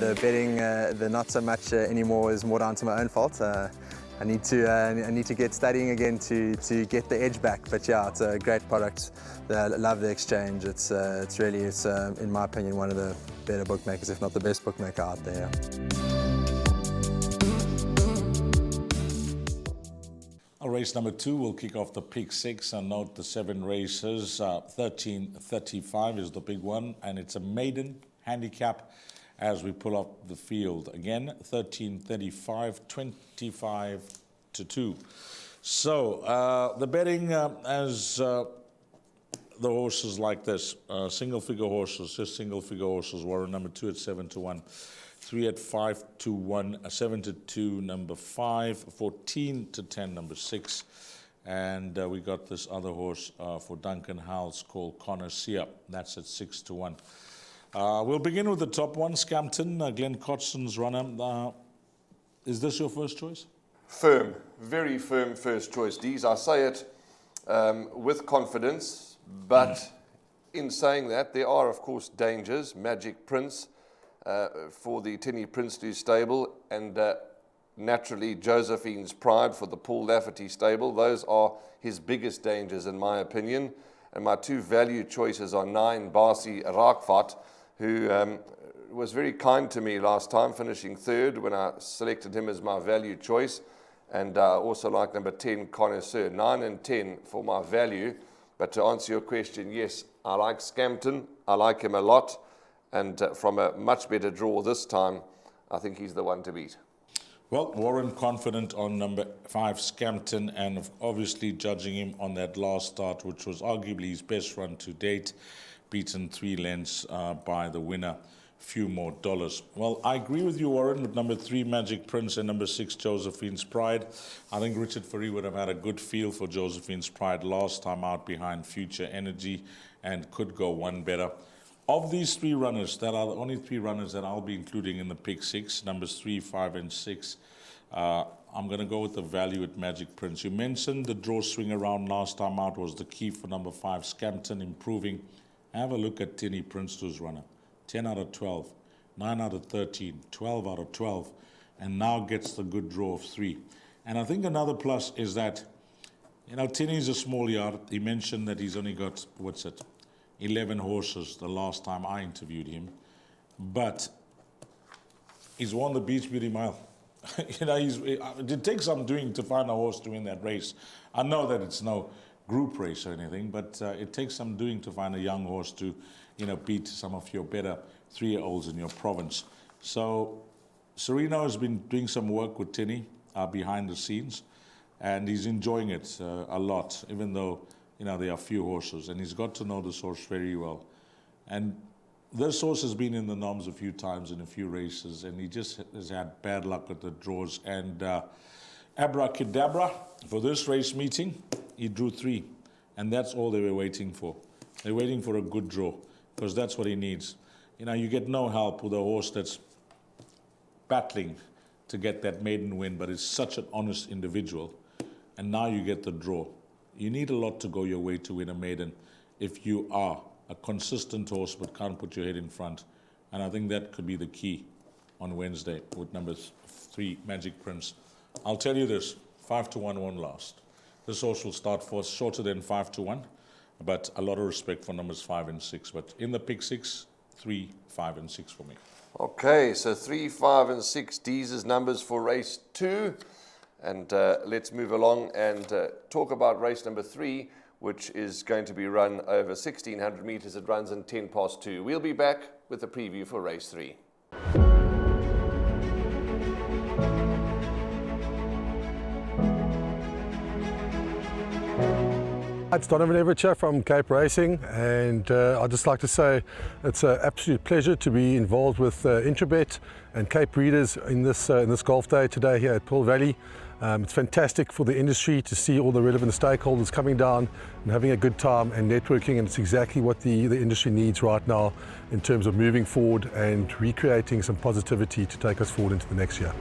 the betting, the not so much anymore, is more down to my own fault. I need to get studying again to get the edge back. But yeah, it's a great product. I love the exchange. It's really, in my opinion, one of the better bookmakers, if not the best bookmaker out there. Race number 2 will kick off the Pick 6, and note the 7 races. 13:35 is the big one, and it's a maiden handicap as we pull up the field. Again, 13:35, 25-2. So the betting as the horses like this, single-figure horses, just single-figure horses. Warren number 2 at 7-1. 3 at 5-1, 7-2, number 5, 14-10, number 6. And we got this other horse for Duncan Howells called Connoisseur. That's at 6-1. We'll begin with the top one, Scampton, Glenn Cotson's runner. Is this your first choice? Firm, very firm first choice, Dees. I say it with confidence, but in saying that, there are, of course, dangers. Magic Prince, for the Tinny Prinsloo stable, and naturally Josephine's Pride for the Paul Lafferty stable. Those are his biggest dangers, in my opinion. And my 2 value choices are 9, Basi Raakvat, who was very kind to me last time, finishing 3rd when I selected him as my value choice. And I also like number 10, Connoisseur. 9 and 10 for my value. But to answer your question, yes, I like Scampton. I like him a lot. And from a much better draw this time, I think he's the one to beat. Well, Warren confident on number 5, Scampton, and obviously judging him on that last start, which was arguably his best run to date, beaten 3 lengths by the winner, few more dollars. Well, I agree with you, Warren, with number 3, Magic Prince, and number 6, Josephine's Pride. I think Richard Fourie would have had a good feel for Josephine's Pride last time out behind Future Energy and could go one better. Of these 3 runners, that are the only 3 runners that I'll be including in the Pick 6, numbers 3, 5, and 6. I'm going to go with the value at Magic Prince. You mentioned the draw swing around last time out was the key for number 5, Scampton, improving. Have a look at Tinny Prinsloo's runner. 10 out of 12, 9 out of 13, 12 out of 12, and now gets the good draw of 3. And I think another plus is that, Tinny's a small yard. He mentioned that he's only got, 11 horses the last time I interviewed him, but he's won the Beach Beauty Mile. It takes some doing to find a horse to win that race. I know that it's no group race or anything, but it takes some doing to find a young horse to, beat some of your better 3-year-olds in your province. So Sereno has been doing some work with Tinny behind the scenes, and he's enjoying it a lot, even though there are few horses, and he's got to know this horse very well. And this horse has been in the noms a few times in a few races, and he just has had bad luck with the draws. And abracadabra, for this race meeting, he drew 3, and that's all they were waiting for. They're waiting for a good draw, because that's what he needs. You get no help with a horse that's battling to get that maiden win, but is such an honest individual, and now you get the draw. You need a lot to go your way to win a maiden if you are a consistent horse but can't put your head in front. And I think that could be the key on Wednesday with number 3, Magic Prince. I'll tell you this, 5-1 won't last. This horse will start for shorter than 5-1, but a lot of respect for numbers 5 and 6. But in the Pick 6, 3, 5, and 6 for me. Okay, so 3, 5, and 6, Dees' numbers for race 2. And let's move along and talk about race number 3, which is going to be run over 1,600 meters. It runs in 2:10. We'll be back with a preview for race 3. It's Donovan Everett from Cape Racing, and I'd just like to say it's an absolute pleasure to be involved with Intrabet and Cape Breeders in this golf day today here at Pearl Valley. It's fantastic for the industry to see all the relevant stakeholders coming down and having a good time and networking, and it's exactly what the industry needs right now in terms of moving forward and recreating some positivity to take us forward into the next year.